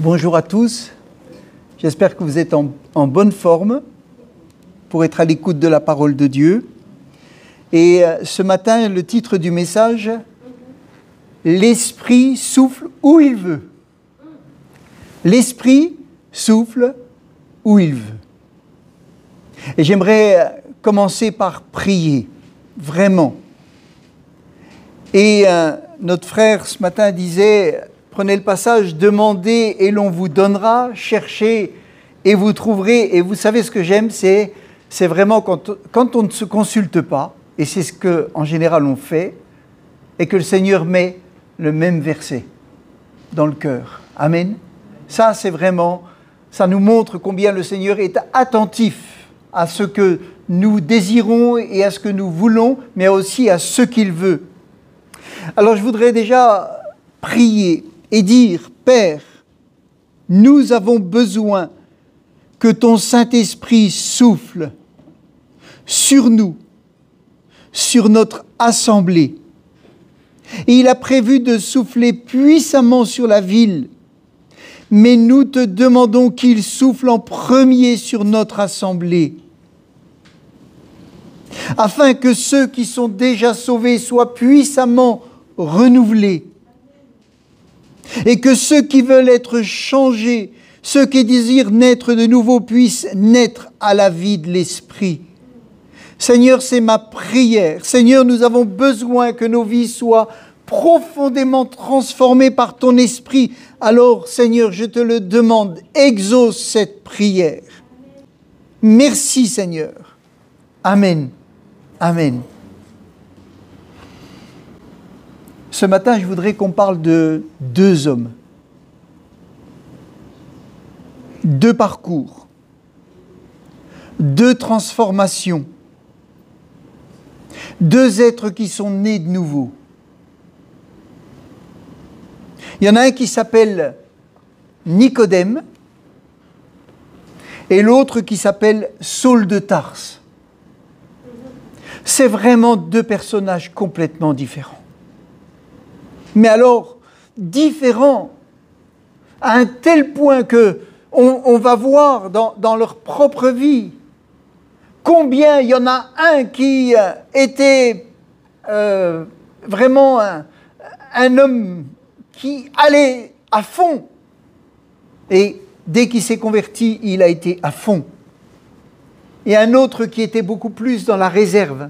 Bonjour à tous, j'espère que vous êtes en bonne forme pour être à l'écoute de la parole de Dieu. Et ce matin, le titre du message, « L'Esprit souffle où il veut ». L'Esprit souffle où il veut. Et j'aimerais commencer par prier, vraiment. Et notre frère ce matin disait, prenez le passage, demandez et l'on vous donnera, cherchez et vous trouverez. Et vous savez ce que j'aime, c'est vraiment quand on ne se consulte pas, et c'est ce qu'en général on fait, et que le Seigneur met le même verset dans le cœur. Amen. Ça, c'est vraiment, ça nous montre combien le Seigneur est attentif à ce que nous désirons et à ce que nous voulons, mais aussi à ce qu'il veut. Alors je voudrais déjà prier et dire, Père, nous avons besoin que ton Saint-Esprit souffle sur nous, sur notre assemblée. Et il a prévu de souffler puissamment sur la ville, mais nous te demandons qu'il souffle en premier sur notre assemblée, afin que ceux qui sont déjà sauvés soient puissamment renouvelés, et que ceux qui veulent être changés, ceux qui désirent naître de nouveau, puissent naître à la vie de l'Esprit. Seigneur, c'est ma prière. Seigneur, nous avons besoin que nos vies soient profondément transformées par ton Esprit. Alors, Seigneur, je te le demande, exauce cette prière. Merci, Seigneur. Amen. Amen. Ce matin, je voudrais qu'on parle de deux hommes, deux parcours, deux transformations, deux êtres qui sont nés de nouveau. Il y en a un qui s'appelle Nicodème et l'autre qui s'appelle Saul de Tarse. C'est vraiment deux personnages complètement différents. Mais alors, différents à un tel point que on va voir dans leur propre vie combien il y en a un qui était vraiment un homme qui allait à fond. Et dès qu'il s'est converti, il a été à fond. Et un autre qui était beaucoup plus dans la réserve.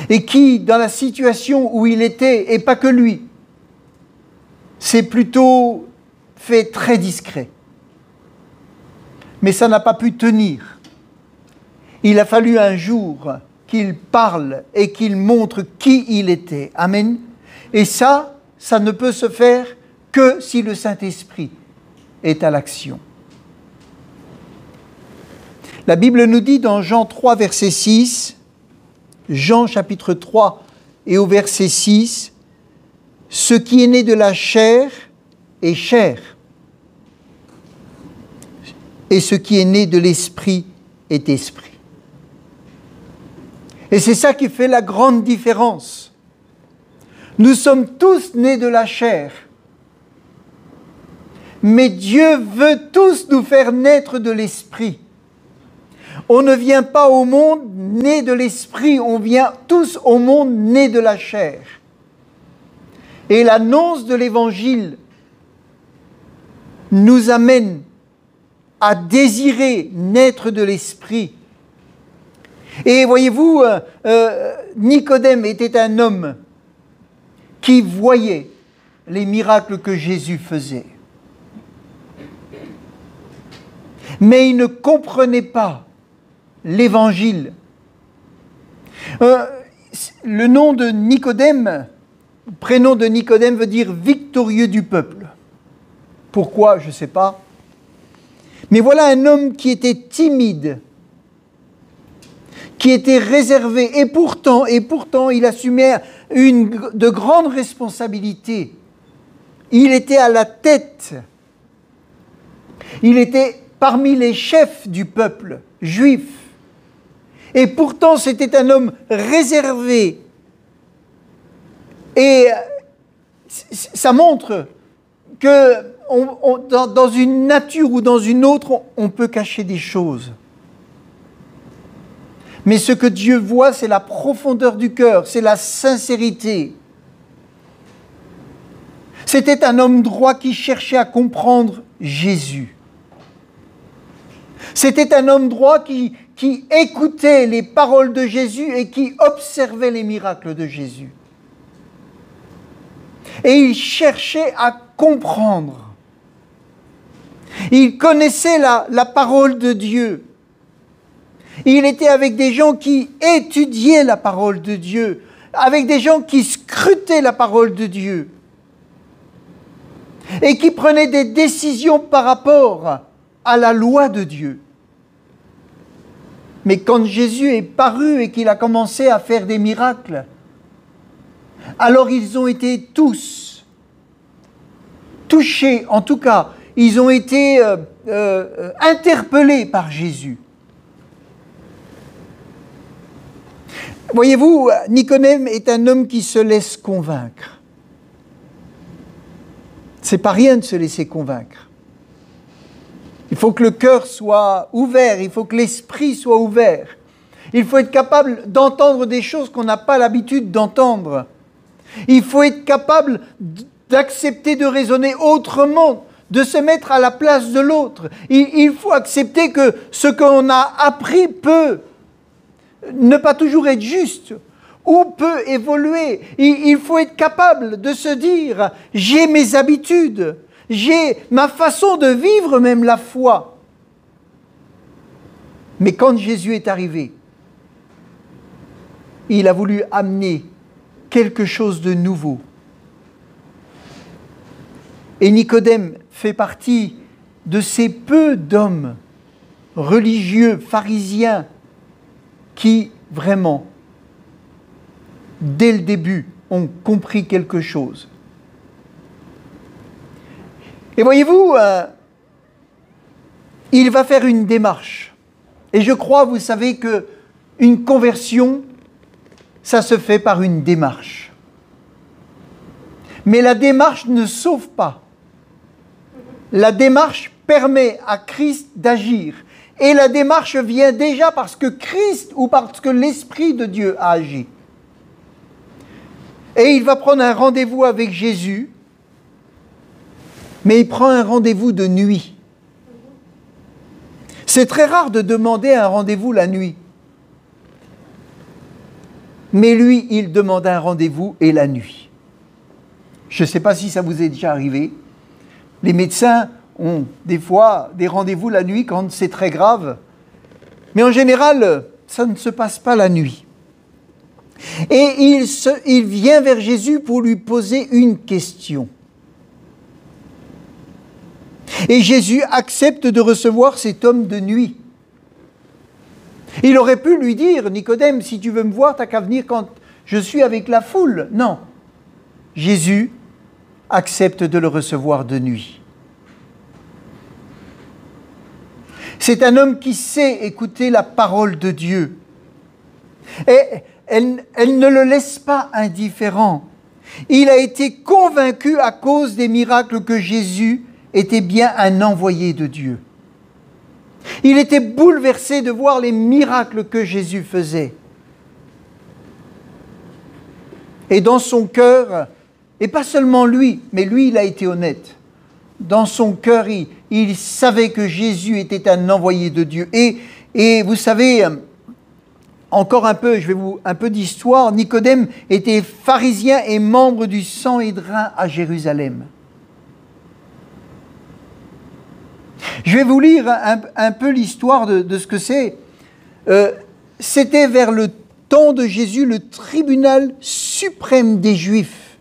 Et qui, dans la situation où il était, et pas que lui, s'est plutôt fait très discret. Mais ça n'a pas pu tenir. Il a fallu un jour qu'il parle et qu'il montre qui il était. Amen. Et ça ne peut se faire que si le Saint-Esprit est à l'action. La Bible nous dit dans Jean 3, verset 6, Jean chapitre 3 et au verset 6, « Ce qui est né de la chair est chair, et ce qui est né de l'esprit est esprit. » Et c'est ça qui fait la grande différence. Nous sommes tous nés de la chair, mais Dieu veut tous nous faire naître de l'esprit. On ne vient pas au monde né de l'esprit, on vient tous au monde né de la chair. Et l'annonce de l'Évangile nous amène à désirer naître de l'esprit. Et voyez-vous, Nicodème était un homme qui voyait les miracles que Jésus faisait. Mais il ne comprenait pas l'Évangile. Le nom de Nicodème, le prénom de Nicodème veut dire victorieux du peuple. Pourquoi? Je ne sais pas. Mais voilà un homme qui était timide, qui était réservé, et pourtant il assumait de grandes responsabilités. Il était à la tête. Il était parmi les chefs du peuple juif. Et pourtant, c'était un homme réservé. Et ça montre que dans une nature ou dans une autre, on peut cacher des choses. Mais ce que Dieu voit, c'est la profondeur du cœur, c'est la sincérité. C'était un homme droit qui cherchait à comprendre Jésus. C'était un homme droit qui écoutait les paroles de Jésus et qui observait les miracles de Jésus. Et il cherchait à comprendre. Il connaissait la parole de Dieu. Il était avec des gens qui étudiaient la parole de Dieu, avec des gens qui scrutaient la parole de Dieu et qui prenaient des décisions par rapport à la loi de Dieu. Mais quand Jésus est paru et qu'il a commencé à faire des miracles, alors ils ont été tous touchés, en tout cas, ils ont été interpellés par Jésus. Voyez-vous, Nicodème est un homme qui se laisse convaincre. C'est pas rien de se laisser convaincre. Il faut que le cœur soit ouvert, il faut que l'esprit soit ouvert. Il faut être capable d'entendre des choses qu'on n'a pas l'habitude d'entendre. Il faut être capable d'accepter de raisonner autrement, de se mettre à la place de l'autre. Il faut accepter que ce qu'on a appris peut ne pas toujours être juste ou peut évoluer. Il faut être capable de se dire « j'ai mes habitudes ». J'ai ma façon de vivre même la foi. Mais quand Jésus est arrivé, il a voulu amener quelque chose de nouveau. Et Nicodème fait partie de ces peu d'hommes religieux, pharisiens, qui vraiment, dès le début, ont compris quelque chose. Et voyez-vous, il va faire une démarche. Et je crois, vous savez, qu'une conversion, ça se fait par une démarche. Mais la démarche ne sauve pas. La démarche permet à Christ d'agir. Et la démarche vient déjà parce que Christ ou parce que l'Esprit de Dieu a agi. Et il va prendre un rendez-vous avec Jésus. Mais il prend un rendez-vous de nuit. C'est très rare de demander un rendez-vous la nuit. Mais lui, il demande un rendez-vous et la nuit. Je ne sais pas si ça vous est déjà arrivé. Les médecins ont des fois des rendez-vous la nuit quand c'est très grave. Mais en général, ça ne se passe pas la nuit. Et il vient vers Jésus pour lui poser une question. Et Jésus accepte de recevoir cet homme de nuit. Il aurait pu lui dire, Nicodème, si tu veux me voir, t'as qu'à venir quand je suis avec la foule. Non. Jésus accepte de le recevoir de nuit. C'est un homme qui sait écouter la parole de Dieu. Et elle ne le laisse pas indifférent. Il a été convaincu à cause des miracles que Jésus était bien un envoyé de Dieu. Il était bouleversé de voir les miracles que Jésus faisait. Et dans son cœur, et pas seulement lui, mais lui il a été honnête. Dans son cœur, il savait que Jésus était un envoyé de Dieu. Et vous savez, encore un peu, un peu d'histoire, Nicodème était pharisien et membre du Sanhédrin à Jérusalem. Je vais vous lire un peu l'histoire de ce que c'est. C'était vers le temps de Jésus le tribunal suprême des Juifs.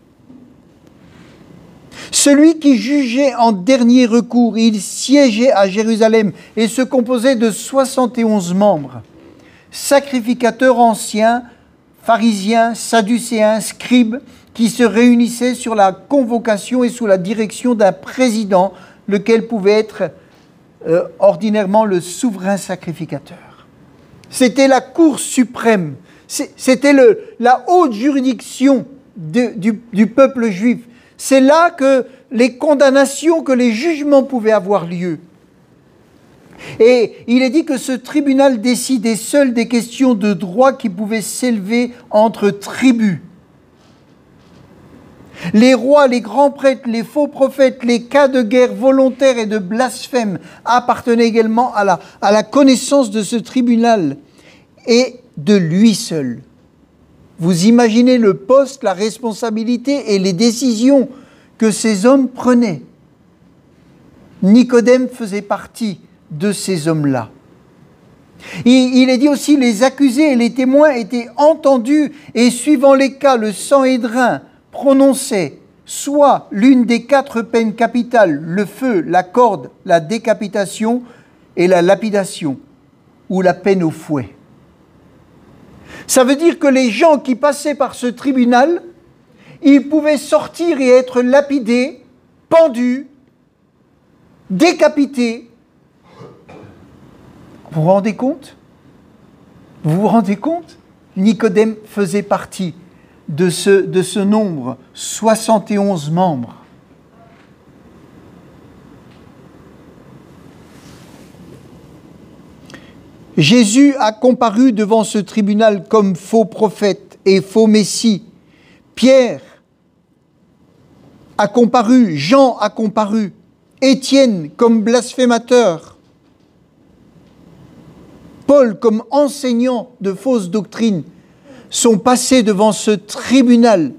Celui qui jugeait en dernier recours, il siégeait à Jérusalem et se composait de 71 membres. Sacrificateurs anciens, pharisiens, sadducéens, scribes, qui se réunissaient sur la convocation et sous la direction d'un président, lequel pouvait être ordinairement le souverain sacrificateur. C'était la cour suprême, c'était la haute juridiction du peuple juif. C'est là que les condamnations, que les jugements pouvaient avoir lieu. Et il est dit que ce tribunal décidait seul des questions de droit qui pouvaient s'élever entre tribus. Les rois, les grands prêtres, les faux prophètes, les cas de guerre volontaire et de blasphème appartenaient également à la connaissance de ce tribunal et de lui seul. Vous imaginez le poste, la responsabilité et les décisions que ces hommes prenaient. Nicodème faisait partie de ces hommes-là. Il est dit aussi, les accusés et les témoins étaient entendus et suivant les cas, le Sanhédrin prononçait soit l'une des 4 peines capitales, le feu, la corde, la décapitation et la lapidation, ou la peine au fouet. Ça veut dire que les gens qui passaient par ce tribunal, ils pouvaient sortir et être lapidés, pendus, décapités. Vous vous rendez compte? Vous vous rendez compte? Nicodème faisait partie de ce nombre, 71 membres. Jésus a comparu devant ce tribunal comme faux prophète et faux messie. Pierre a comparu, Jean a comparu, Étienne comme blasphémateur, Paul comme enseignant de fausses doctrines sont passés devant ce tribunal,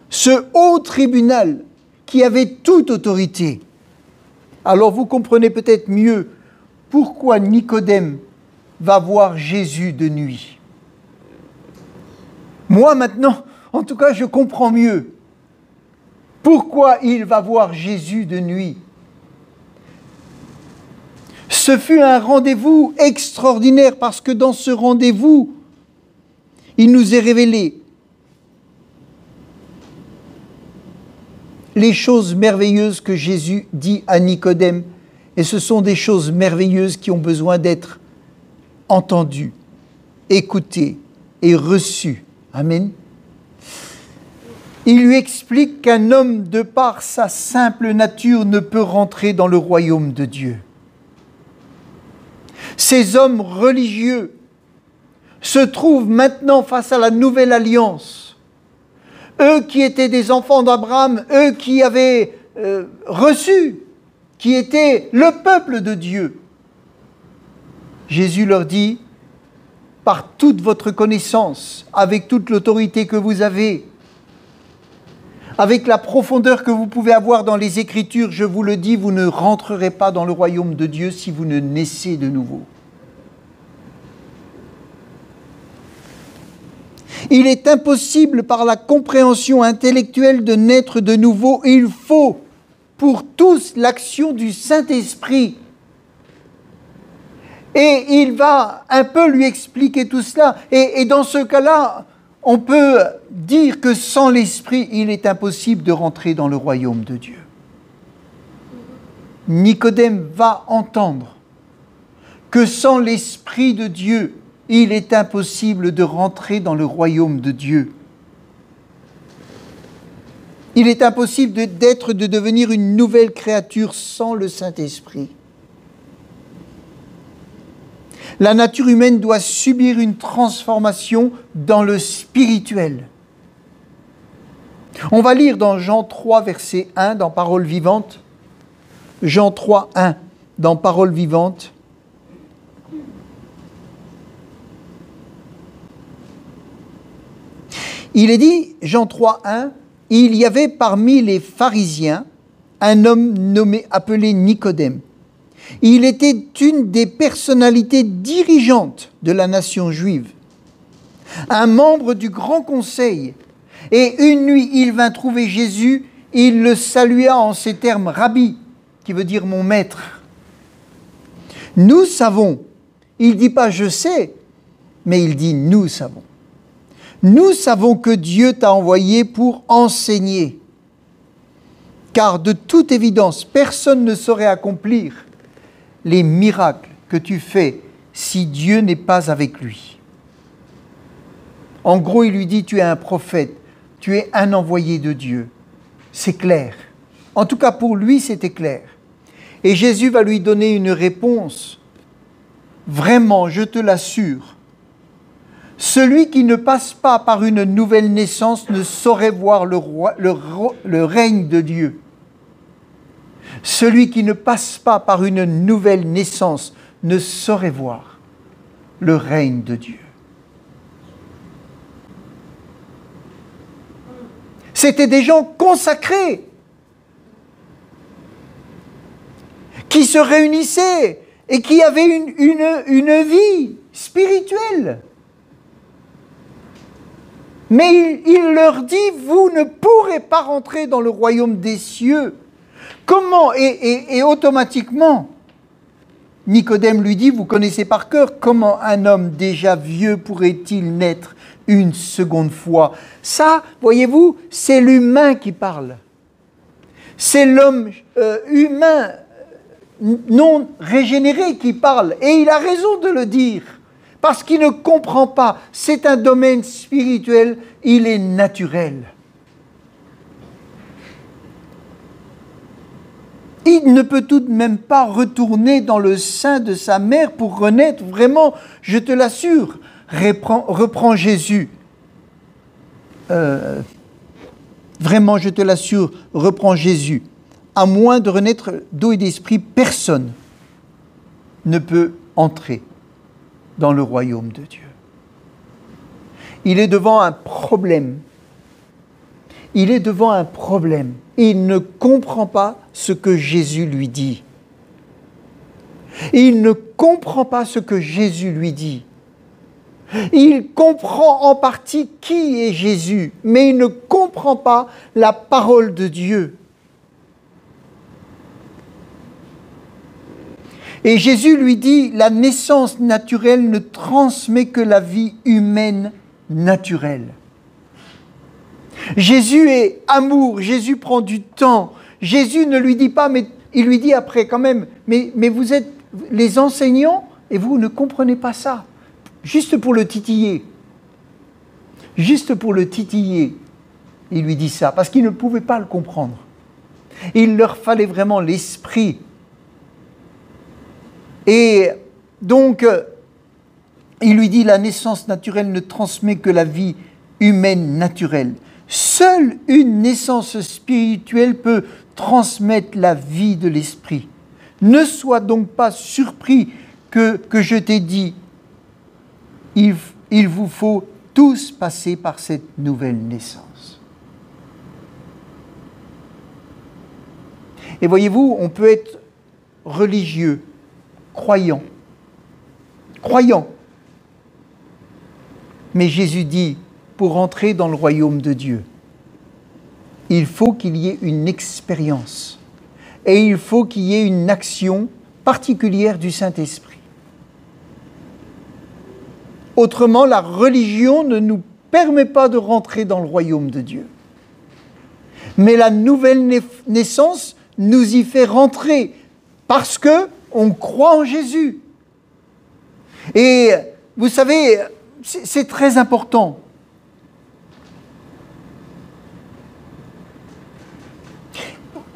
ce haut tribunal qui avait toute autorité. Alors vous comprenez peut-être mieux pourquoi Nicodème va voir Jésus de nuit. Moi maintenant, en tout cas, je comprends mieux pourquoi il va voir Jésus de nuit. Ce fut un rendez-vous extraordinaire parce que dans ce rendez-vous, il nous est révélé les choses merveilleuses que Jésus dit à Nicodème. Et ce sont des choses merveilleuses qui ont besoin d'être entendues, écoutées et reçues. Amen. Il lui explique qu'un homme, de par sa simple nature, ne peut rentrer dans le royaume de Dieu. Ces hommes religieux se trouvent maintenant face à la nouvelle alliance. Eux qui étaient des enfants d'Abraham, eux qui avaient reçu, qui étaient le peuple de Dieu. Jésus leur dit, par toute votre connaissance, avec toute l'autorité que vous avez, avec la profondeur que vous pouvez avoir dans les Écritures, je vous le dis, vous ne rentrerez pas dans le royaume de Dieu si vous ne naissez de nouveau. Il est impossible par la compréhension intellectuelle de naître de nouveau. Il faut pour tous l'action du Saint-Esprit. Et il va un peu lui expliquer tout cela. Et dans ce cas-là, on peut dire que sans l'Esprit, il est impossible de rentrer dans le royaume de Dieu. Nicodème va entendre que sans l'Esprit de Dieu, il est impossible de rentrer dans le royaume de Dieu. Il est impossible de devenir une nouvelle créature sans le Saint-Esprit. La nature humaine doit subir une transformation dans le spirituel. On va lire dans Jean 3, verset 1, dans Parole vivante. Jean 3, 1, dans Parole vivante. Il est dit, Jean 3, 1, « Il y avait parmi les pharisiens un homme appelé Nicodème. Il était une des personnalités dirigeantes de la nation juive, un membre du grand conseil. Et une nuit, il vint trouver Jésus, il le salua en ces termes, « Rabbi », qui veut dire « mon maître ». Nous savons, il ne dit pas « je sais », mais il dit « nous savons ». Nous savons que Dieu t'a envoyé pour enseigner, car de toute évidence, personne ne saurait accomplir les miracles que tu fais si Dieu n'est pas avec lui. En gros, il lui dit, tu es un prophète, tu es un envoyé de Dieu. C'est clair. En tout cas, pour lui, c'était clair. Et Jésus va lui donner une réponse. Vraiment, je te l'assure, celui qui ne passe pas par une nouvelle naissance ne saurait voir le règne de Dieu. Celui qui ne passe pas par une nouvelle naissance ne saurait voir le règne de Dieu. C'était des gens consacrés qui se réunissaient et qui avaient une vie spirituelle. Mais il leur dit, vous ne pourrez pas rentrer dans le royaume des cieux. Comment? Et automatiquement, Nicodème lui dit, vous connaissez par cœur, comment un homme déjà vieux pourrait-il naître une seconde fois? Ça, voyez-vous, c'est l'humain qui parle. C'est l'homme humain non régénéré qui parle. Et il a raison de le dire. Parce qu'il ne comprend pas. C'est un domaine spirituel, il est naturel. Il ne peut tout de même pas retourner dans le sein de sa mère pour renaître. Vraiment, je te l'assure, reprend Jésus. Vraiment, je te l'assure, reprend Jésus. À moins de renaître d'eau et d'esprit, personne ne peut entrer dans le royaume de Dieu. Il est devant un problème. Il est devant un problème. Il ne comprend pas ce que Jésus lui dit. Il ne comprend pas ce que Jésus lui dit. Il comprend en partie qui est Jésus, mais il ne comprend pas la parole de Dieu. Et Jésus lui dit, la naissance naturelle ne transmet que la vie humaine naturelle. Jésus est amour, Jésus prend du temps. Jésus ne lui dit pas, mais il lui dit après quand même, mais vous êtes les enseignants et vous ne comprenez pas ça. Juste pour le titiller. Juste pour le titiller, il lui dit ça, parce qu'il ne pouvait pas le comprendre. Il leur fallait vraiment l'esprit. Et donc, il lui dit, la naissance naturelle ne transmet que la vie humaine naturelle. Seule une naissance spirituelle peut transmettre la vie de l'esprit. Ne sois donc pas surpris que je t'ai dit, il vous faut tous passer par cette nouvelle naissance. Et voyez-vous, on peut être religieux, croyant. Mais Jésus dit, pour entrer dans le royaume de Dieu, il faut qu'il y ait une expérience et il faut qu'il y ait une action particulière du Saint-Esprit. Autrement, la religion ne nous permet pas de rentrer dans le royaume de Dieu. Mais la nouvelle naissance nous y fait rentrer parce qu'on croit en Jésus. Et vous savez, c'est très important.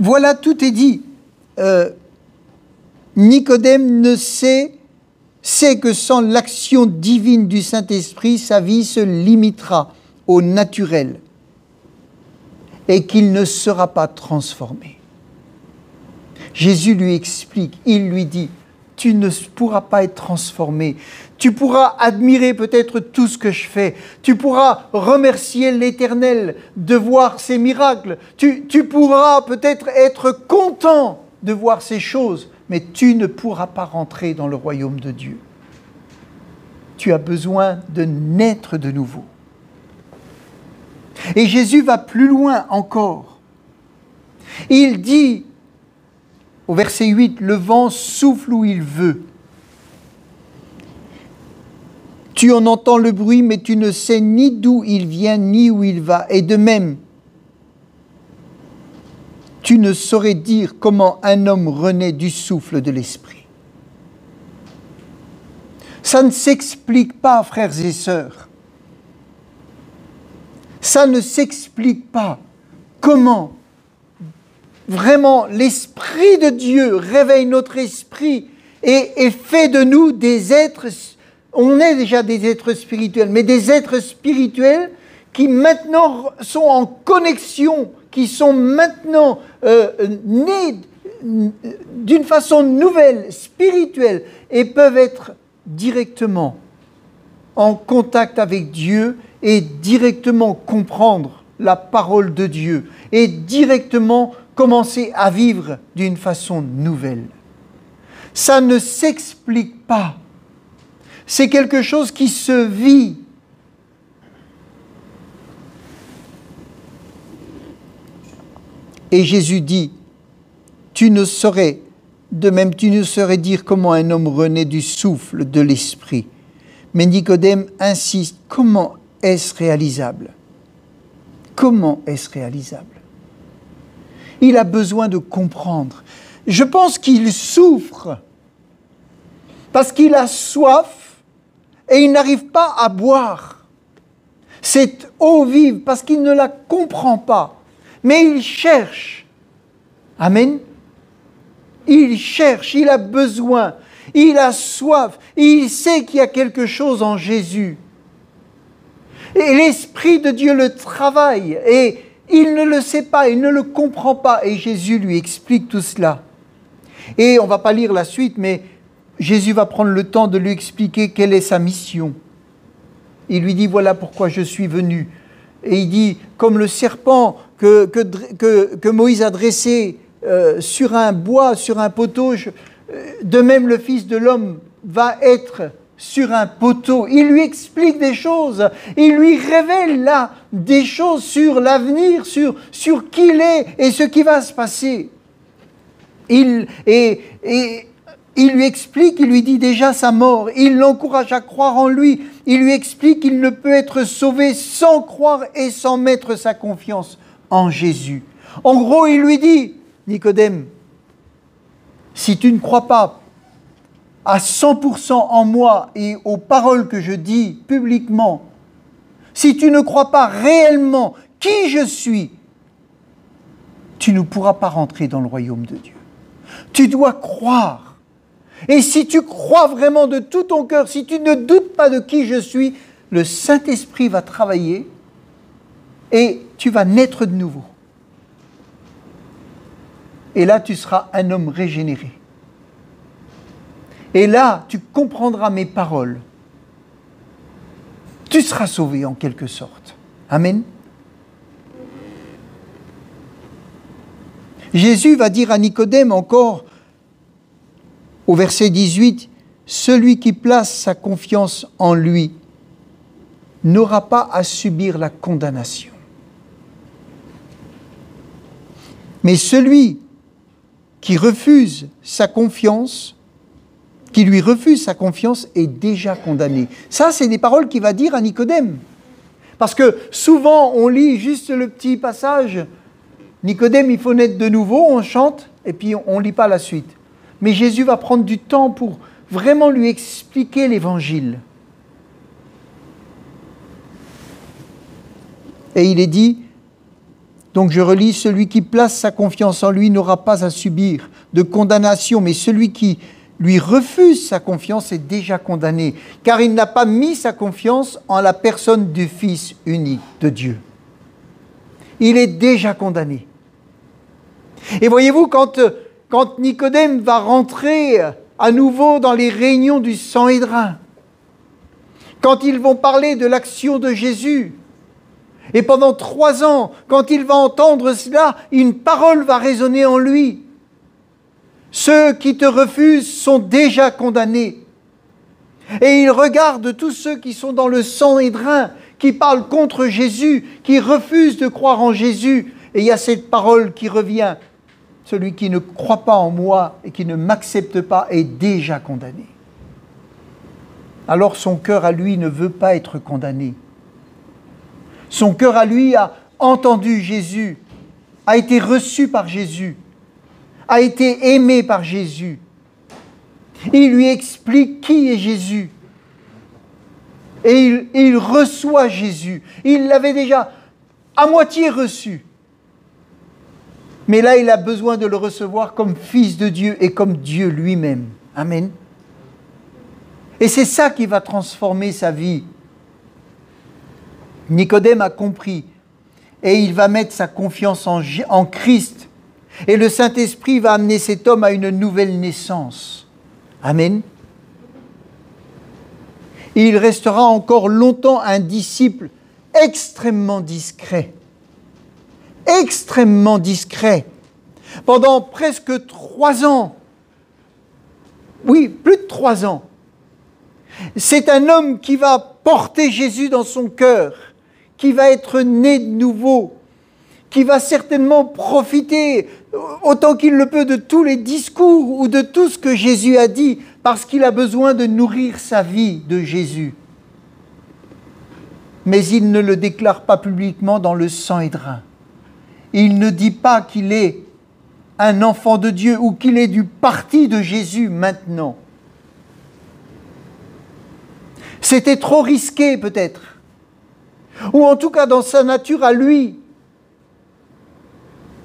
Voilà, tout est dit. Nicodème ne sait que sans l'action divine du Saint-Esprit, sa vie se limitera au naturel et qu'il ne sera pas transformé. Jésus lui explique, il lui dit, tu ne pourras pas être transformé. Tu pourras admirer peut-être tout ce que je fais. Tu pourras remercier l'Éternel de voir ses miracles. Tu pourras peut-être être content de voir ces choses, mais tu ne pourras pas rentrer dans le royaume de Dieu. Tu as besoin de naître de nouveau. Et Jésus va plus loin encore. Il dit, au verset 8, « Le vent souffle où il veut. Tu en entends le bruit, mais tu ne sais ni d'où il vient, ni où il va. Et de même, tu ne saurais dire comment un homme renaît du souffle de l'esprit. » Ça ne s'explique pas, frères et sœurs. Ça ne s'explique pas. Comment vraiment l'Esprit de Dieu réveille notre esprit et fait de nous des êtres, on est déjà des êtres spirituels, mais des êtres spirituels qui maintenant sont en connexion, qui sont maintenant nés d'une façon nouvelle, spirituelle, et peuvent être directement en contact avec Dieu et directement comprendre la parole de Dieu et directement commencer à vivre d'une façon nouvelle. Ça ne s'explique pas. C'est quelque chose qui se vit. Et Jésus dit, tu ne saurais dire comment un homme renaît du souffle de l'esprit. Mais Nicodème insiste, comment est-ce réalisable? Comment est-ce réalisable? Il a besoin de comprendre. Je pense qu'il souffre parce qu'il a soif et il n'arrive pas à boire cette eau vive parce qu'il ne la comprend pas. Mais il cherche. Amen. Il cherche, il a besoin, il a soif, il sait qu'il y a quelque chose en Jésus. Et l'Esprit de Dieu le travaille et il ne le sait pas, il ne le comprend pas. Et Jésus lui explique tout cela. Et on ne va pas lire la suite, mais Jésus va prendre le temps de lui expliquer quelle est sa mission. Il lui dit, voilà pourquoi je suis venu. Et il dit, comme le serpent que Moïse a dressé sur un bois, sur un poteau, de même le Fils de l'homme va être sur un poteau. Il lui explique des choses, il lui révèle là des choses sur l'avenir, sur qui il est et ce qui va se passer. Il lui explique, il lui dit déjà sa mort, il l'encourage à croire en lui, il lui explique qu'il ne peut être sauvé sans croire et sans mettre sa confiance en Jésus. En gros, il lui dit, Nicodème, si tu ne crois pas à 100% en moi et aux paroles que je dis publiquement, si tu ne crois pas réellement qui je suis, tu ne pourras pas rentrer dans le royaume de Dieu. Tu dois croire. Et si tu crois vraiment de tout ton cœur, si tu ne doutes pas de qui je suis, le Saint-Esprit va travailler et tu vas naître de nouveau. Et là, tu seras un homme régénéré. Et là, tu comprendras mes paroles. Tu seras sauvé en quelque sorte. Amen. Jésus va dire à Nicodème encore, au verset 18, « Celui qui place sa confiance en lui n'aura pas à subir la condamnation. Mais celui qui refuse sa confiance, qui lui refuse sa confiance est déjà condamné. » Ça, c'est des paroles qu'il va dire à Nicodème. Parce que souvent, on lit juste le petit passage, Nicodème, il faut naître de nouveau, on chante, et puis on ne lit pas la suite. Mais Jésus va prendre du temps pour vraiment lui expliquer l'Évangile. Et il est dit, donc je relis, celui qui place sa confiance en lui n'aura pas à subir de condamnation, mais celui qui lui refuse sa confiance est déjà condamné, car il n'a pas mis sa confiance en la personne du Fils unique de Dieu. Il est déjà condamné. Et voyez-vous, quand Nicodème va rentrer à nouveau dans les réunions du Sanhédrin, quand ils vont parler de l'action de Jésus, et pendant 3 ans, quand il va entendre cela, une parole va résonner en lui. Ceux qui te refusent sont déjà condamnés. Et il regarde tous ceux qui sont dans le Sanhédrin, qui parlent contre Jésus, qui refusent de croire en Jésus. Et il y a cette parole qui revient. Celui qui ne croit pas en moi et qui ne m'accepte pas est déjà condamné. Alors son cœur à lui ne veut pas être condamné. Son cœur à lui a entendu Jésus, a été reçu par Jésus, a été aimé par Jésus. Il lui explique qui est Jésus. Et il reçoit Jésus. Il l'avait déjà à moitié reçu. Mais là, il a besoin de le recevoir comme fils de Dieu et comme Dieu lui-même. Amen. Et c'est ça qui va transformer sa vie. Nicodème a compris et il va mettre sa confiance en Christ. Et le Saint-Esprit va amener cet homme à une nouvelle naissance. Amen. Et il restera encore longtemps un disciple extrêmement discret. Extrêmement discret. Pendant presque 3 ans. Oui, plus de 3 ans. C'est un homme qui va porter Jésus dans son cœur, qui va être né de nouveau, qui va certainement profiter autant qu'il le peut de tous les discours ou de tout ce que Jésus a dit, parce qu'il a besoin de nourrir sa vie de Jésus. Mais il ne le déclare pas publiquement dans le sang et drain. Il ne dit pas qu'il est un enfant de Dieu ou qu'il est du parti de Jésus maintenant. C'était trop risqué peut-être. Ou en tout cas dans sa nature à lui.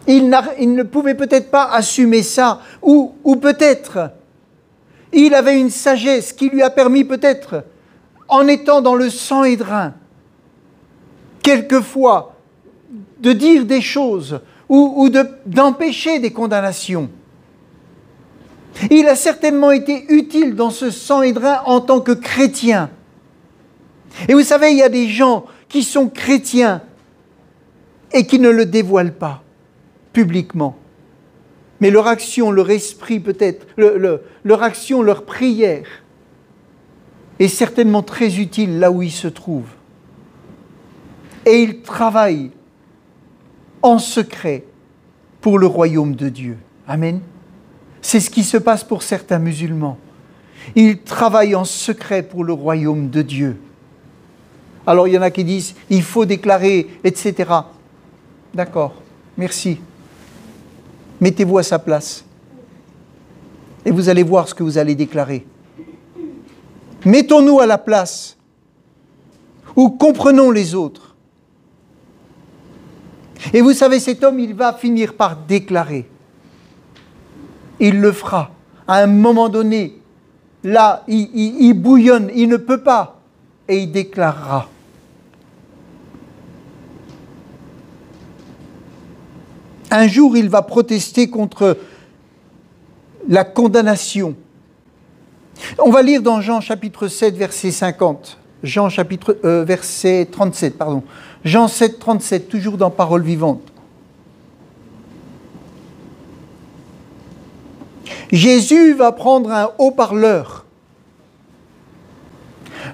Il ne pouvait peut-être pas assumer ça. Ou peut-être il avait une sagesse qui lui a permis peut-être, en étant dans le sang et drain, quelquefois de dire des choses ou d'empêcher des condamnations. Il a certainement été utile dans ce sang et drain en tant que chrétien. Et vous savez, il y a des gens qui sont chrétiens et qui ne le dévoilent pas publiquement. Mais leur action, leur esprit peut-être, leur action, leur prière est certainement très utile là où ils se trouvent. Et ils travaillent en secret pour le royaume de Dieu. Amen. C'est ce qui se passe pour certains musulmans. Ils travaillent en secret pour le royaume de Dieu. Alors il y en a qui disent, il faut déclarer, etc. D'accord, merci. Mettez-vous à sa place. Et vous allez voir ce que vous allez déclarer. Mettons-nous à la place où comprenons les autres. Et vous savez, cet homme, il va finir par déclarer. Il le fera. À un moment donné, là, il bouillonne, il ne peut pas. Et il déclarera. Un jour, il va protester contre la condamnation. On va lire dans Jean chapitre 7, verset 50. Verset 37, pardon. Jean 7, 37, toujours dans Parole vivante. Jésus va prendre un haut-parleur.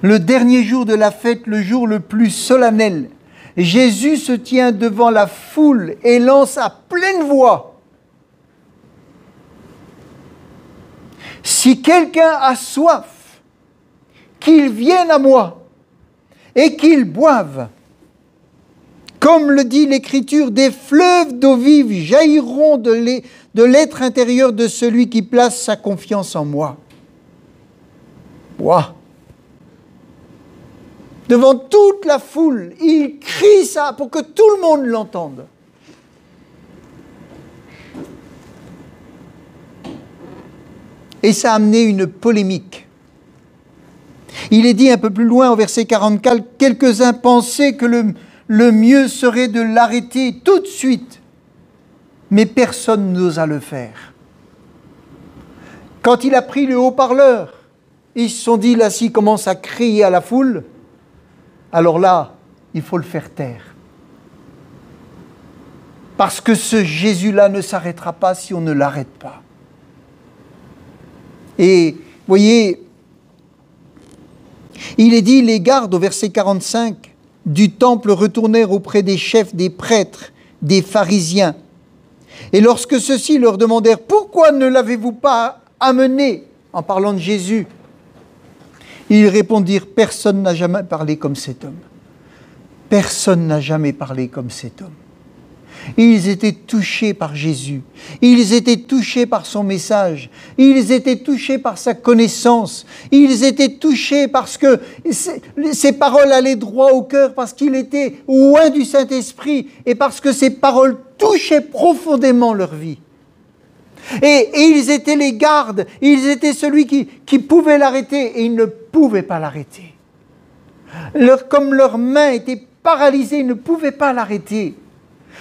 Le dernier jour de la fête, le jour le plus solennel, Jésus se tient devant la foule et lance à pleine voix. Si quelqu'un a soif, qu'il vienne à moi et qu'il boive. Comme le dit l'Écriture, des fleuves d'eau vive jailliront de l'être intérieur de celui qui place sa confiance en moi. Wow. Devant toute la foule, il crie ça pour que tout le monde l'entende. Et ça a amené une polémique. Il est dit un peu plus loin au verset 44, « Quelques-uns pensaient que le mieux serait de l'arrêter tout de suite, mais personne n'osa le faire. » Quand il a pris le haut-parleur, ils se sont dit, là, s'il commence à crier à la foule, alors là, il faut le faire taire. Parce que ce Jésus-là ne s'arrêtera pas si on ne l'arrête pas. Et, vous voyez, il est dit, les gardes, au verset 45, du temple retournèrent auprès des chefs, des prêtres, des pharisiens. Et lorsque ceux-ci leur demandèrent, pourquoi ne l'avez-vous pas amené, en parlant de Jésus, ils répondirent, personne n'a jamais parlé comme cet homme. Personne n'a jamais parlé comme cet homme. Ils étaient touchés par Jésus. Ils étaient touchés par son message. Ils étaient touchés par sa connaissance. Ils étaient touchés parce que ses paroles allaient droit au cœur, parce qu'il était loin du Saint-Esprit et parce que ses paroles touchaient profondément leur vie. Et ils étaient les gardes. Ils étaient celui qui pouvait l'arrêter et ils ne pouvaient pas l'arrêter. Comme leurs mains étaient paralysées, ils ne pouvaient pas l'arrêter.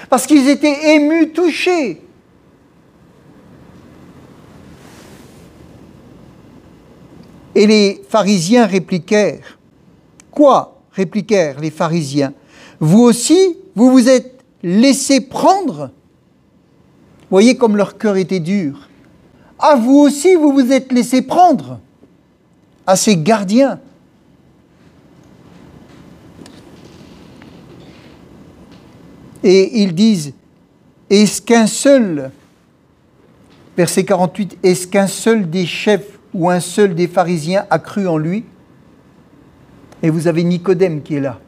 Parce qu'ils étaient émus, touchés. Et les pharisiens répliquèrent. Quoi? Répliquèrent les pharisiens. Vous aussi, vous vous êtes laissés prendre? Voyez comme leur cœur était dur. Ah, vous aussi, vous vous êtes laissés prendre à ces gardiens. Et ils disent, est-ce qu'un seul, verset 48, est-ce qu'un seul des chefs ou un seul des pharisiens a cru en lui? Et vous avez Nicodème qui est là.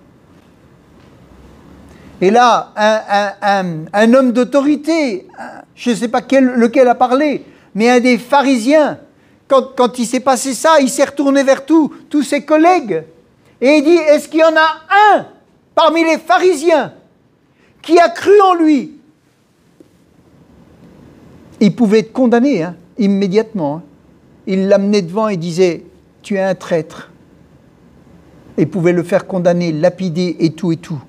Et là, un homme d'autorité, je ne sais pas lequel a parlé, mais un des pharisiens, quand il s'est passé ça, il s'est retourné vers tous ses collègues. Et il dit, est-ce qu'il y en a un parmi les pharisiens qui a cru en lui? Il pouvait être condamné immédiatement. Il l'amenait devant et disait, tu es un traître. Et pouvait le faire condamner, lapider et tout et tout.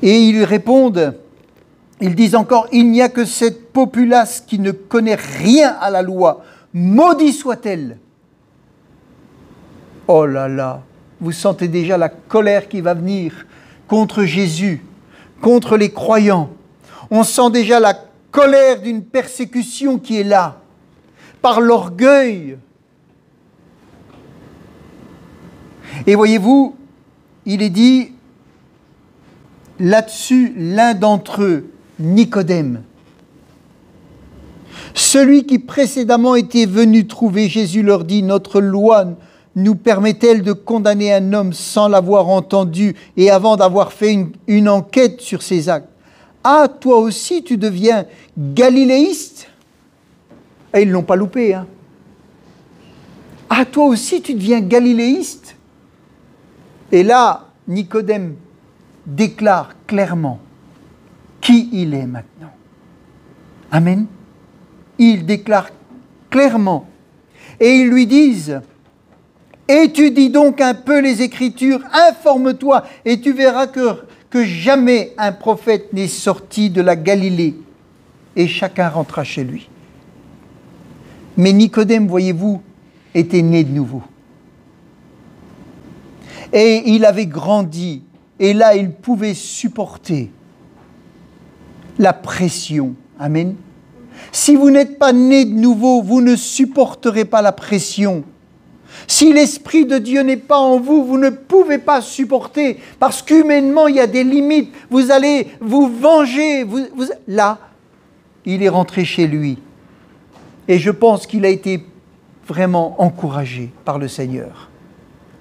Et ils répondent, ils disent encore, il n'y a que cette populace qui ne connaît rien à la loi, maudit soit-elle. Oh là là, vous sentez déjà la colère qui va venir contre Jésus, contre les croyants. On sent déjà la colère d'une persécution qui est là, par l'orgueil. Et voyez-vous, il est dit, là-dessus, l'un d'entre eux, Nicodème, celui qui précédemment était venu trouver Jésus, leur dit, notre loi nous permet-elle de condamner un homme sans l'avoir entendu et avant d'avoir fait une enquête sur ses actes? Ah, toi aussi tu deviens galiléiste? Et ils ne l'ont pas loupé. Ah, toi aussi tu deviens galiléiste? Et là, Nicodème déclare clairement qui il est maintenant. Amen. Il déclare clairement. Et ils lui disent, étudie donc un peu les Écritures, informe-toi, et tu verras que jamais un prophète n'est sorti de la Galilée. Et chacun rentra chez lui. Mais Nicodème, voyez-vous, était né de nouveau. Et il avait grandi. Et là, il pouvait supporter la pression. Amen. Si vous n'êtes pas né de nouveau, vous ne supporterez pas la pression. Si l'Esprit de Dieu n'est pas en vous, vous ne pouvez pas supporter. Parce qu'humainement, il y a des limites. Vous allez vous venger. Là, il est rentré chez lui. Et je pense qu'il a été vraiment encouragé par le Seigneur.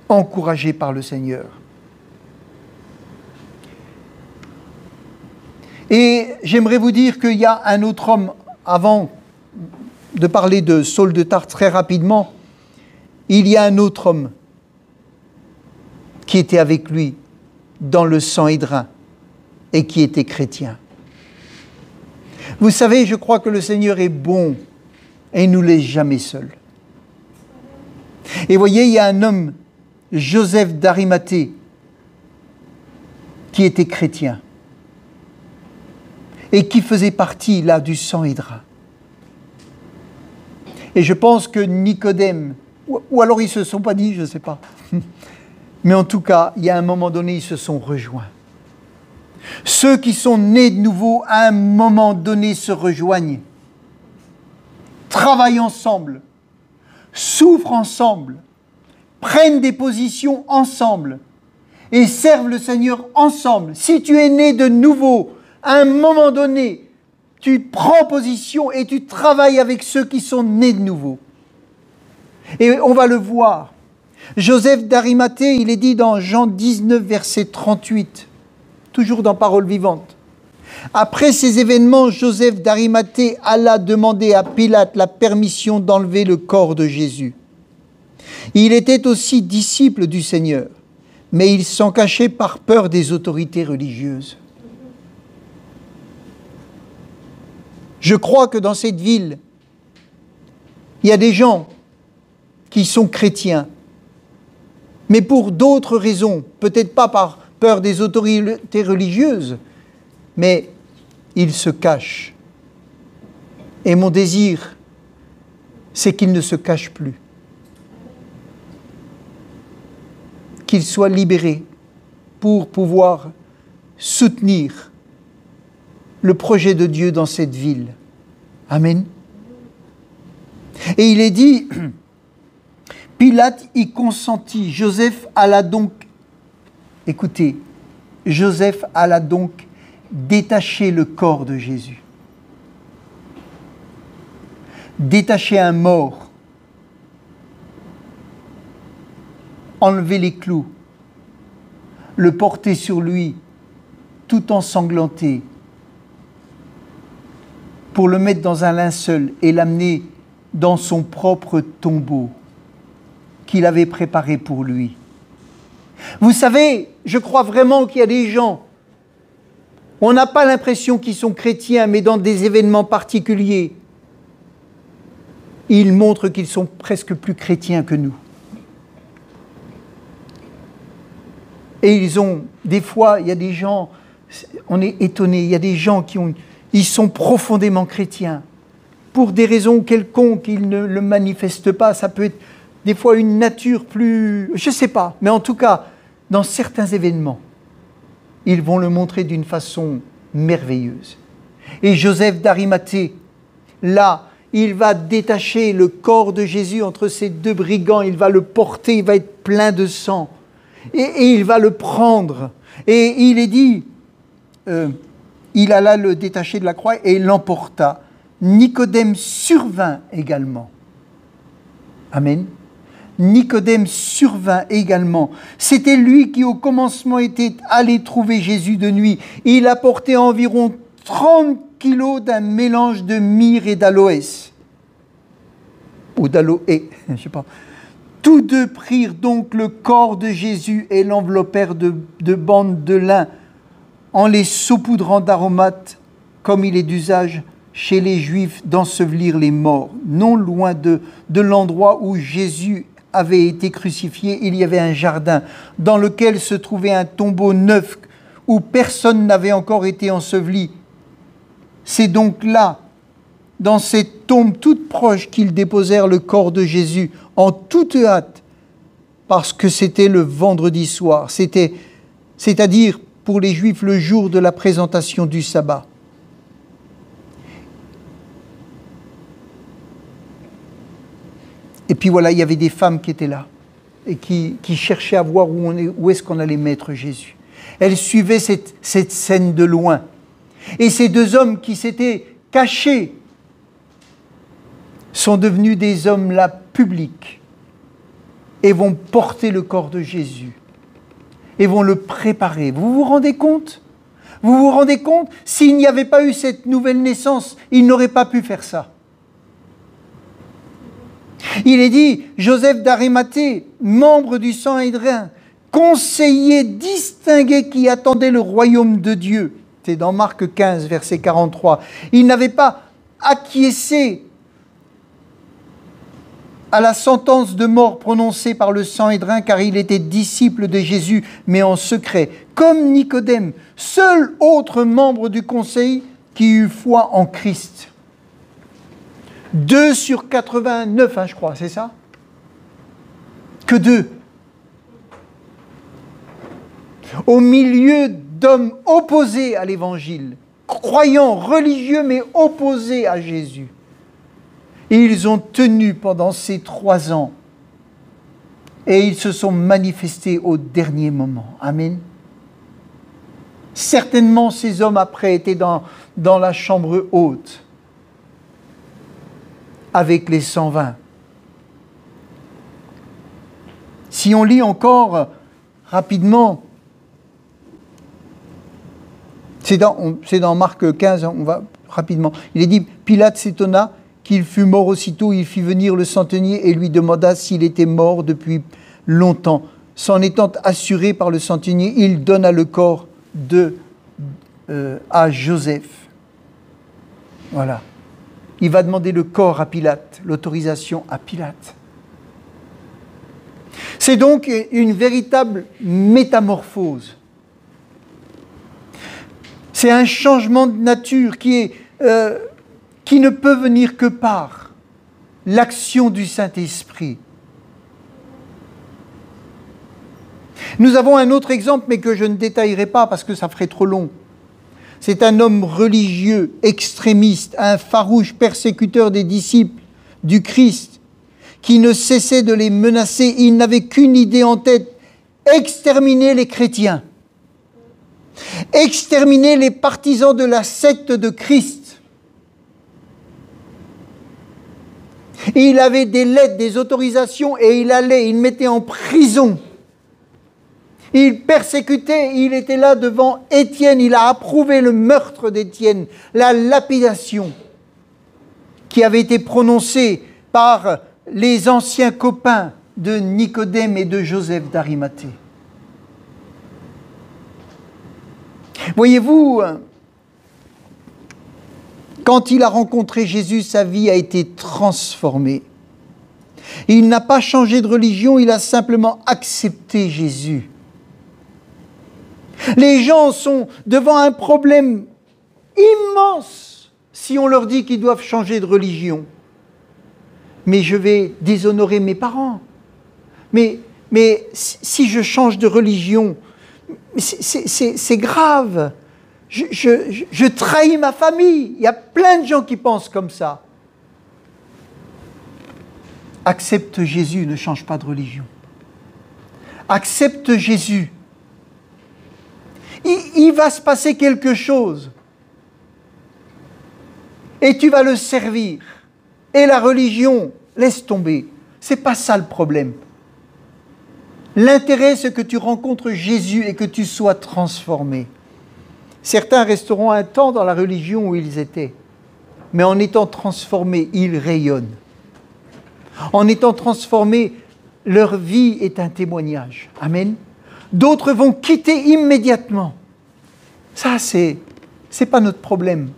Encouragé par le Seigneur. Et j'aimerais vous dire qu'il y a un autre homme, avant de parler de Saul de Tarse très rapidement, il y a un autre homme qui était avec lui dans le Sanhédrin et qui était chrétien. Vous savez, je crois que le Seigneur est bon et ne nous laisse jamais seuls. Et voyez, il y a un homme, Joseph d'Arimathée, qui était chrétien et qui faisait partie là du Sanhédrin. Et je pense que Nicodème, ou alors ils ne se sont pas dit, je ne sais pas. Mais en tout cas, il y a un moment donné, ils se sont rejoints. Ceux qui sont nés de nouveau, à un moment donné, se rejoignent. Travaillent ensemble, souffrent ensemble, prennent des positions ensemble et servent le Seigneur ensemble. Si tu es né de nouveau, à un moment donné, tu prends position et tu travailles avec ceux qui sont nés de nouveau. Et on va le voir. Joseph d'Arimathée, il est dit dans Jean 19, verset 38, toujours dans Parole vivante. Après ces événements, Joseph d'Arimathée alla demander à Pilate la permission d'enlever le corps de Jésus. Il était aussi disciple du Seigneur, mais il s'en cachait par peur des autorités religieuses. Je crois que dans cette ville, il y a des gens qui sont chrétiens, mais pour d'autres raisons, peut-être pas par peur des autorités religieuses, mais ils se cachent. Et mon désir, c'est qu'ils ne se cachent plus. Qu'ils soient libérés pour pouvoir soutenir le projet de Dieu dans cette ville. Amen. Et il est dit, Pilate y consentit. Joseph alla donc, écoutez, Joseph alla donc détacher le corps de Jésus. Détacher un mort. Enlever les clous. Le porter sur lui, tout ensanglanté, pour le mettre dans un linceul et l'amener dans son propre tombeau qu'il avait préparé pour lui. Vous savez, je crois vraiment qu'il y a des gens, on n'a pas l'impression qu'ils sont chrétiens, mais dans des événements particuliers, ils montrent qu'ils sont presque plus chrétiens que nous. Et ils ont, des fois, il y a des gens, on est étonnés, il y a des gens ils sont profondément chrétiens. Pour des raisons quelconques, ils ne le manifestent pas. Ça peut être des fois une nature plus... Je ne sais pas. Mais en tout cas, dans certains événements, ils vont le montrer d'une façon merveilleuse. Et Joseph d'Arimathée, là, il va détacher le corps de Jésus entre ces deux brigands. Il va le porter, il va être plein de sang. Et il va le prendre. Et il est dit... il alla le détacher de la croix et l'emporta. Nicodème survint également. Amen. Nicodème survint également. C'était lui qui au commencement était allé trouver Jésus de nuit. Il apportait environ 30 kilos d'un mélange de myrrhe et d'aloès. Ou d'aloe, je ne sais pas. Tous deux prirent donc le corps de Jésus et l'enveloppèrent de bandes de lin, en les saupoudrant d'aromates, comme il est d'usage chez les Juifs d'ensevelir les morts. Non loin de l'endroit où Jésus avait été crucifié, il y avait un jardin dans lequel se trouvait un tombeau neuf où personne n'avait encore été enseveli. C'est donc là, dans cette tombe toute proche, qu'ils déposèrent le corps de Jésus en toute hâte, parce que c'était le vendredi soir, c'est-à-dire pour les Juifs le jour de la présentation du sabbat. Et puis voilà, il y avait des femmes qui étaient là et qui cherchaient à voir où est-ce qu'on allait mettre Jésus. Elles suivaient cette scène de loin. Et ces deux hommes qui s'étaient cachés sont devenus des hommes là publics et vont porter le corps de Jésus et vont le préparer. Vous vous rendez compte ? Vous vous rendez compte ? S'il n'y avait pas eu cette nouvelle naissance, ils n'auraient pas pu faire ça. Il est dit, Joseph d'Arimathée, membre du Sanhédrin, conseiller distingué qui attendait le royaume de Dieu. C'est dans Marc 15, verset 43. Il n'avait pas acquiescé à la sentence de mort prononcée par le Sanhédrin, car il était disciple de Jésus, mais en secret, comme Nicodème, seul autre membre du conseil qui eut foi en Christ. 2 sur 89, je crois, c'est ça ? Que 2. Au milieu d'hommes opposés à l'Évangile, croyants, religieux, mais opposés à Jésus. Et ils ont tenu pendant ces 3 ans. Et ils se sont manifestés au dernier moment. Amen. Certainement, ces hommes après étaient dans la chambre haute avec les 120. Si on lit encore rapidement, c'est dans Marc 15, on va rapidement. Il est dit, Pilate s'étonna qu'il fût mort aussitôt, il fit venir le centenier et lui demanda s'il était mort depuis longtemps. S'en étant assuré par le centenier, il donna le corps à Joseph. Voilà. Il va demander le corps à Pilate, l'autorisation à Pilate. C'est donc une véritable métamorphose. C'est un changement de nature qui ne peut venir que par l'action du Saint-Esprit. Nous avons un autre exemple, mais que je ne détaillerai pas parce que ça ferait trop long. C'est un homme religieux, extrémiste, un farouche persécuteur des disciples du Christ, qui ne cessait de les menacer. Il n'avait qu'une idée en tête, exterminer les chrétiens, exterminer les partisans de la secte de Christ. Et il avait des lettres, des autorisations, et il mettait en prison. Il persécutait, il était là devant Étienne, il a approuvé le meurtre d'Étienne, la lapidation qui avait été prononcée par les anciens copains de Nicodème et de Joseph d'Arimathée. Voyez-vous, quand il a rencontré Jésus, sa vie a été transformée. Il n'a pas changé de religion, il a simplement accepté Jésus. Les gens sont devant un problème immense si on leur dit qu'ils doivent changer de religion. Mais je vais déshonorer mes parents. Mais si je change de religion, c'est grave. Je trahis ma famille. Il y a plein de gens qui pensent comme ça. Accepte Jésus, ne change pas de religion. Accepte Jésus. Il va se passer quelque chose. Et tu vas le servir. Et la religion, laisse tomber. Ce n'est pas ça le problème. L'intérêt, c'est que tu rencontres Jésus et que tu sois transformé. Certains resteront un temps dans la religion où ils étaient. Mais en étant transformés, ils rayonnent. En étant transformés, leur vie est un témoignage. Amen. D'autres vont quitter immédiatement. Ça, c'est pas notre problème.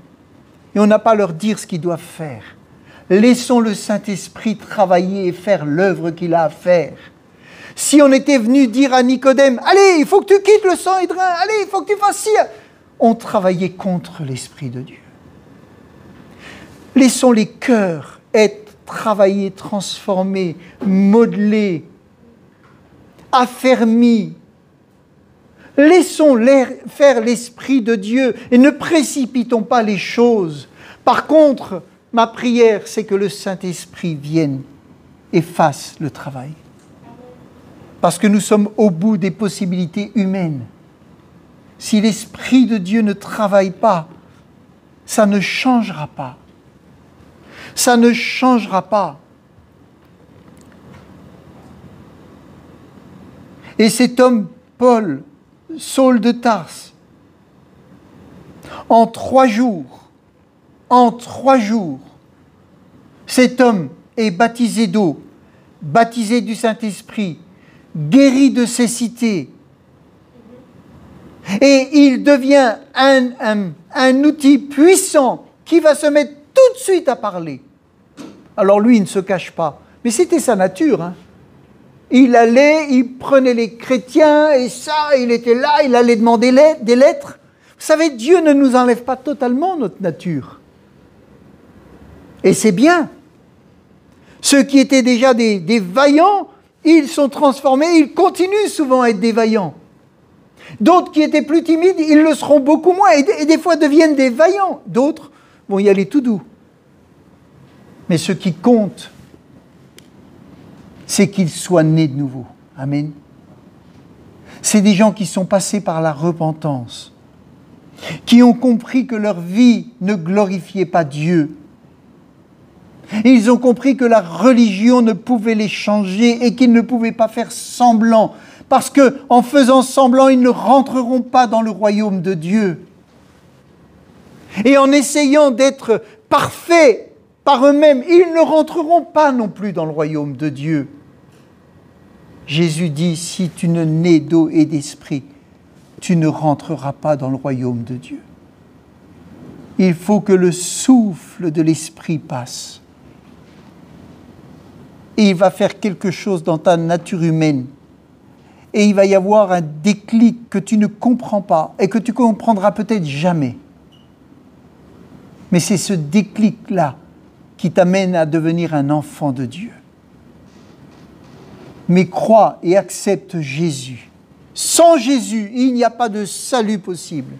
Et on n'a pas à leur dire ce qu'ils doivent faire. Laissons le Saint-Esprit travailler et faire l'œuvre qu'il a à faire. Si on était venu dire à Nicodème, « Allez, il faut que tu quittes le Sanhédrin, allez, il faut que tu fasses ci », on travaillait contre l'Esprit de Dieu. Laissons les cœurs être travaillés, transformés, modelés, affermis. Laissons faire l'Esprit de Dieu et ne précipitons pas les choses. Par contre, ma prière, c'est que le Saint-Esprit vienne et fasse le travail. Parce que nous sommes au bout des possibilités humaines. Si l'Esprit de Dieu ne travaille pas, ça ne changera pas. Ça ne changera pas. Et cet homme, Paul, Saul de Tarse, en 3 jours, cet homme est baptisé d'eau, baptisé du Saint-Esprit, guéri de cécité, et il devient un outil puissant qui va se mettre tout de suite à parler. Alors lui, il ne se cache pas, mais c'était sa nature, hein. Il allait, il prenait les chrétiens, et ça, il était là, il allait demander des lettres. Vous savez, Dieu ne nous enlève pas totalement notre nature. Et c'est bien. Ceux qui étaient déjà des vaillants, ils sont transformés, ils continuent souvent à être des vaillants. D'autres qui étaient plus timides, ils le seront beaucoup moins, et des fois deviennent des vaillants. D'autres vont y aller tout doux. Mais ce qui compte, c'est qu'ils soient nés de nouveau. Amen. C'est des gens qui sont passés par la repentance, qui ont compris que leur vie ne glorifiait pas Dieu, Et ils ont compris que la religion ne pouvait les changer et qu'ils ne pouvaient pas faire semblant. Parce qu'en faisant semblant, ils ne rentreront pas dans le royaume de Dieu. Et en essayant d'être parfaits par eux-mêmes, ils ne rentreront pas non plus dans le royaume de Dieu. Jésus dit, si tu ne nais d'eau et d'esprit, tu ne rentreras pas dans le royaume de Dieu. Il faut que le souffle de l'esprit passe. Et il va faire quelque chose dans ta nature humaine. Et il va y avoir un déclic que tu ne comprends pas et que tu comprendras peut-être jamais. Mais c'est ce déclic-là qui t'amène à devenir un enfant de Dieu. Mais crois et accepte Jésus. Sans Jésus, il n'y a pas de salut possible.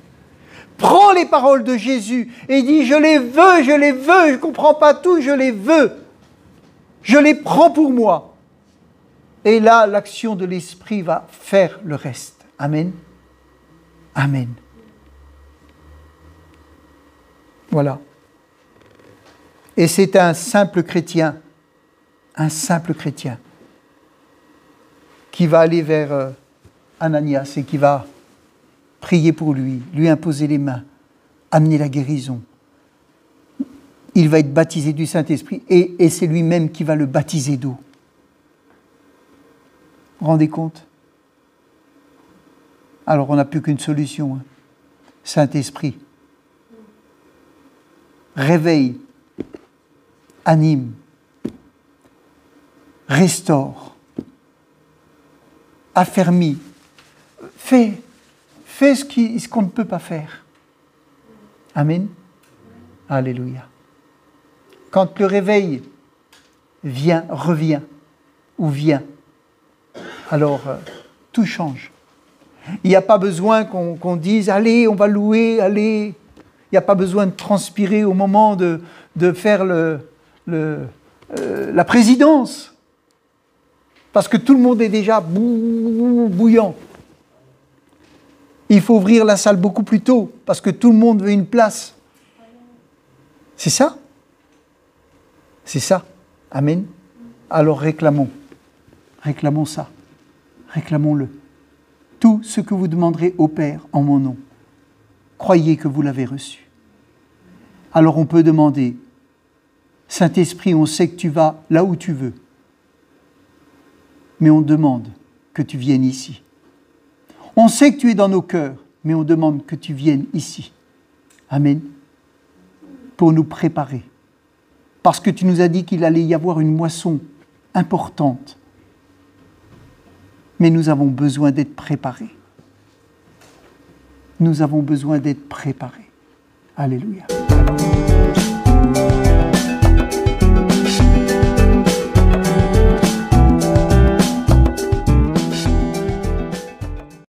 Prends les paroles de Jésus et dis, je les veux, je ne comprends pas tout, je les veux. Je les prends pour moi. Et là, l'action de l'Esprit va faire le reste. Amen. Amen. Voilà. Et c'est un simple chrétien, qui va aller vers Ananias et qui va prier pour lui imposer les mains, amener la guérison. Il va être baptisé du Saint-Esprit et c'est lui-même qui va le baptiser d'eau. Vous vous rendez compte? Alors on n'a plus qu'une solution. Saint-Esprit, réveille, anime, restaure, affermis, fais ce qu'on ne peut pas faire. Amen. Alléluia. Quand le réveil revient, alors tout change. Il n'y a pas besoin qu'on dise « Allez, on va louer, allez ». Il n'y a pas besoin de transpirer au moment de faire la présidence. Parce que tout le monde est déjà bouillant. Il faut ouvrir la salle beaucoup plus tôt, parce que tout le monde veut une place. C'est ça? C'est ça. Amen. Alors réclamons ça. Réclamons-le. Tout ce que vous demanderez au Père en mon nom, croyez que vous l'avez reçu. Alors on peut demander, Saint-Esprit, on sait que tu vas là où tu veux, mais on demande que tu viennes ici. On sait que tu es dans nos cœurs, mais on demande que tu viennes ici. Amen. Pour nous préparer. Parce que tu nous as dit qu'il allait y avoir une moisson importante. Mais nous avons besoin d'être préparés. Nous avons besoin d'être préparés. Alléluia.